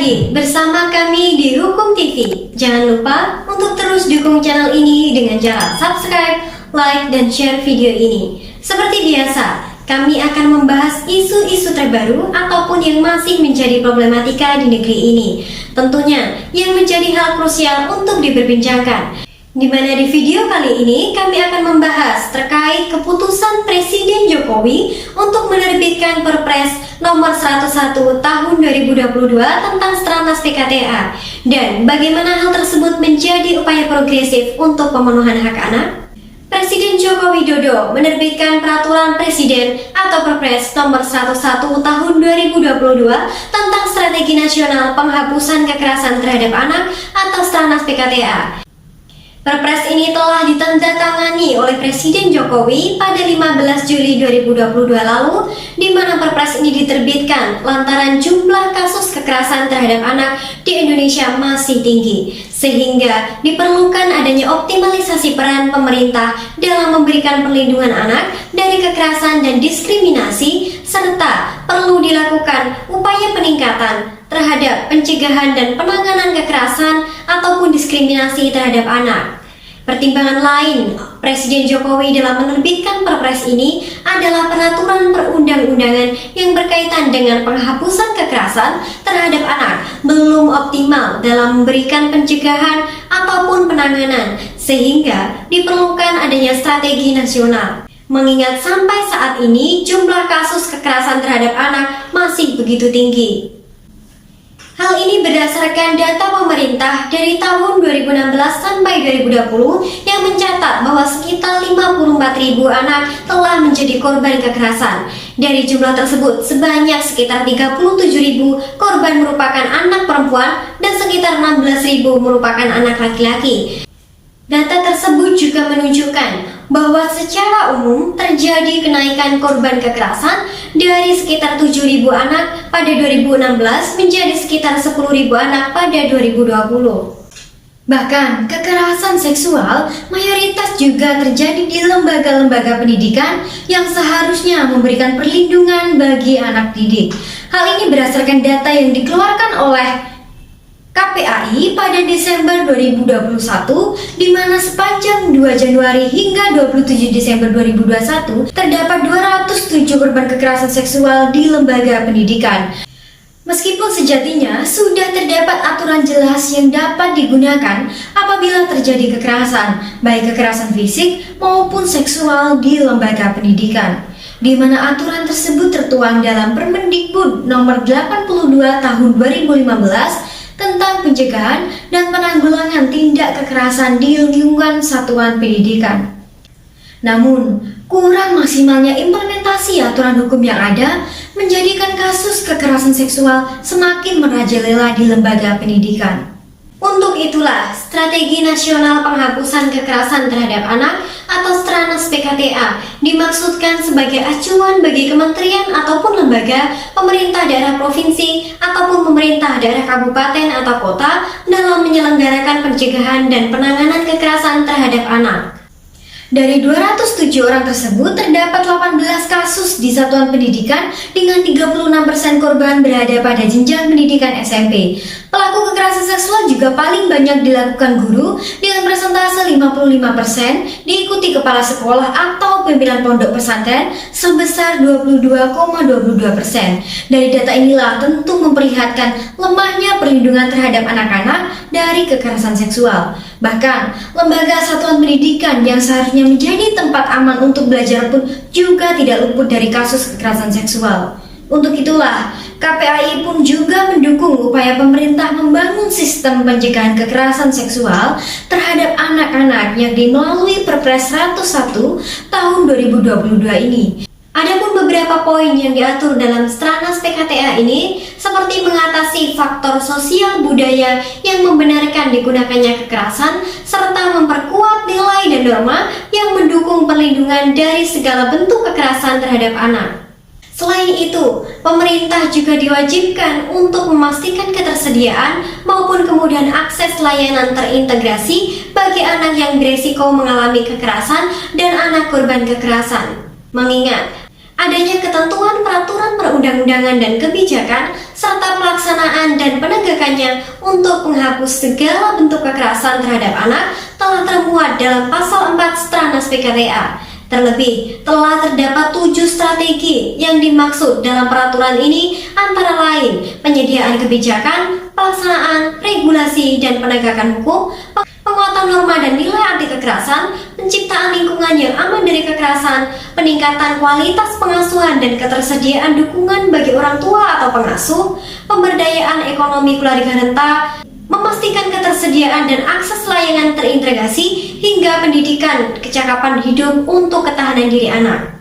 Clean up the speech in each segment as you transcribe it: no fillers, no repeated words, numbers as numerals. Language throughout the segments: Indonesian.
lagi bersama kami di Hukum TV. Jangan lupa untuk terus dukung channel ini dengan cara subscribe, like, dan share video ini. Seperti biasa, kami akan membahas isu-isu terbaru ataupun yang masih menjadi problematika di negeri ini. Tentunya yang menjadi hal krusial untuk diperbincangkan. Di mana di video kali ini kami akan membahas terkait keputusan Presiden Jokowi untuk menerbitkan Perpres nomor 101 tahun 2022 tentang Stranas PKTA dan bagaimana hal tersebut menjadi upaya progresif untuk pemenuhan hak anak. Presiden Joko Widodo menerbitkan Peraturan Presiden atau Perpres nomor 101 tahun 2022 tentang Strategi Nasional Penghapusan Kekerasan Terhadap Anak atau Stranas PKTA. Perpres ini telah ditandatangani oleh Presiden Jokowi pada 15 Juli 2022 lalu, di mana Perpres ini diterbitkan lantaran jumlah kasus kekerasan terhadap anak di Indonesia masih tinggi, sehingga diperlukan adanya optimalisasi peran pemerintah dalam memberikan perlindungan anak dari kekerasan dan diskriminasi, serta perlu dilakukan upaya peningkatan terhadap pencegahan dan penanganan kekerasan ataupun diskriminasi terhadap anak. Pertimbangan lain Presiden Jokowi dalam menerbitkan Perpres ini adalah peraturan perundang-undangan yang berkaitan dengan penghapusan kekerasan terhadap anak belum optimal dalam memberikan pencegahan ataupun penanganan, sehingga diperlukan adanya strategi nasional. Mengingat sampai saat ini jumlah kasus kekerasan terhadap anak masih begitu tinggi. Hal ini berdasarkan data pemerintah dari tahun 2016 sampai 2020 yang mencatat bahwa sekitar 54.000 anak telah menjadi korban kekerasan. Dari jumlah tersebut, sebanyak sekitar 37.000 korban merupakan anak perempuan dan sekitar 16.000 merupakan anak laki-laki. Data tersebut juga menunjukkan bahwa secara umum terjadi kenaikan korban kekerasan dari sekitar 7.000 anak pada 2016 menjadi sekitar 10.000 anak pada 2020. Bahkan kekerasan seksual mayoritas juga terjadi di lembaga-lembaga pendidikan yang seharusnya memberikan perlindungan bagi anak didik. Hal ini berdasarkan data yang dikeluarkan oleh KPAI pada Desember 2021, di mana sepanjang 2 Januari hingga 27 Desember 2021 terdapat 207 korban kekerasan seksual di lembaga pendidikan. Meskipun sejatinya sudah terdapat aturan jelas yang dapat digunakan apabila terjadi kekerasan, baik kekerasan fisik maupun seksual di lembaga pendidikan, di mana aturan tersebut tertuang dalam Permendikbud nomor 82 tahun 2015 tentang pencegahan dan penanggulangan tindak kekerasan di lingkungan satuan pendidikan. Namun, kurang maksimalnya implementasi aturan hukum yang ada menjadikan kasus kekerasan seksual semakin merajalela di lembaga pendidikan. Untuk itulah, Strategi Nasional Penghapusan Kekerasan Terhadap Anak atau Stranas PKTA dimaksudkan sebagai acuan bagi kementerian ataupun lembaga, pemerintah daerah provinsi ataupun pemerintah daerah kabupaten atau kota dalam menyelenggarakan pencegahan dan penanganan kekerasan terhadap anak. Dari 207 orang tersebut, terdapat 18 kasus di satuan pendidikan dengan 36% korban berada pada jenjang pendidikan SMP. Pelaku kekerasan seksual juga paling banyak dilakukan guru dengan persentase 55%, diikuti kepala sekolah atau pimpinan pondok pesantren sebesar 22,22%. Dari data inilah tentu memperlihatkan lemahnya perlindungan terhadap anak-anak dari kekerasan seksual. Bahkan, lembaga satuan pendidikan yang seharusnya menjadi tempat aman untuk belajar pun juga tidak luput dari kasus kekerasan seksual. Untuk itulah, KPAI pun juga mendukung upaya pemerintah membangun sistem pencegahan kekerasan seksual terhadap anak-anak yang melalui Perpres 101 tahun 2022 ini. Adapun beberapa poin yang diatur dalam Stranas PKTA ini seperti mengatasi faktor sosial budaya yang membenarkan digunakannya kekerasan serta memperkuat nilai dan norma yang mendukung perlindungan dari segala bentuk kekerasan terhadap anak. Selain itu, pemerintah juga diwajibkan untuk memastikan ketersediaan maupun kemudahan akses layanan terintegrasi bagi anak yang beresiko mengalami kekerasan dan anak korban kekerasan. Mengingat Adanya ketentuan peraturan perundang-undangan dan kebijakan, serta pelaksanaan dan penegakannya untuk menghapus segala bentuk kekerasan terhadap anak telah termuat dalam Pasal 4 Stranas PKTA. Terlebih, telah terdapat 7 strategi yang dimaksud dalam peraturan ini, antara lain penyediaan kebijakan, pelaksanaan, regulasi, dan penegakan hukum, penguatan norma dan nilai anti kekerasan, penciptaan lingkungan yang aman dari kekerasan, peningkatan kualitas pengasuhan dan ketersediaan dukungan bagi orang tua atau pengasuh, pemberdayaan ekonomi keluarga renta, memastikan ketersediaan dan akses layanan terintegrasi, hingga pendidikan kecakapan hidup untuk ketahanan diri anak.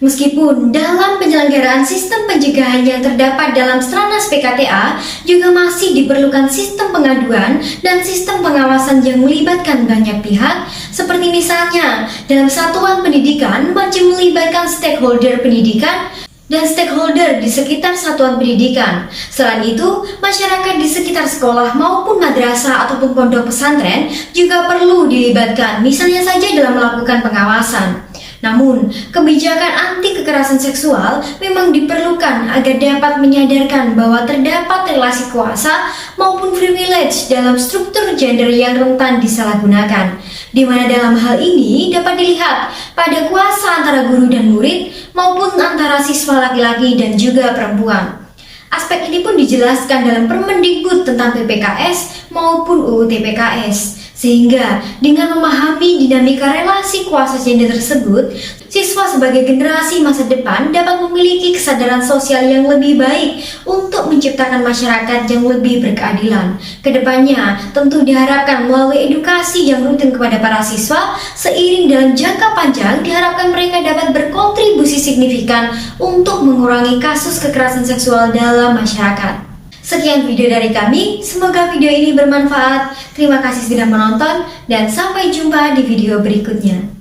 Meskipun dalam penyelenggaraan sistem pencegahan yang terdapat dalam Stranas PKTA juga masih diperlukan sistem pengaduan dan sistem pengawasan yang melibatkan banyak pihak, seperti misalnya dalam satuan pendidikan wajib melibatkan stakeholder pendidikan dan stakeholder di sekitar satuan pendidikan. Selain itu, masyarakat di sekitar sekolah maupun madrasah ataupun pondok pesantren juga perlu dilibatkan, misalnya saja dalam melakukan pengawasan. Namun, kebijakan anti kekerasan seksual memang diperlukan agar dapat menyadarkan bahwa terdapat relasi kuasa maupun privilege dalam struktur gender yang rentan disalahgunakan, di mana dalam hal ini dapat dilihat pada kuasa antara guru dan murid maupun antara siswa laki-laki dan juga perempuan. Aspek ini pun dijelaskan dalam Permendikbud tentang PPKS maupun UU TPKS. Sehingga dengan memahami dinamika relasi kuasa gender tersebut, siswa sebagai generasi masa depan dapat memiliki kesadaran sosial yang lebih baik untuk menciptakan masyarakat yang lebih berkeadilan. Kedepannya tentu diharapkan melalui edukasi yang rutin kepada para siswa, seiring dalam jangka panjang diharapkan mereka dapat berkontribusi signifikan untuk mengurangi kasus kekerasan seksual dalam masyarakat. Sekian video dari kami, semoga video ini bermanfaat. Terima kasih sudah menonton dan sampai jumpa di video berikutnya.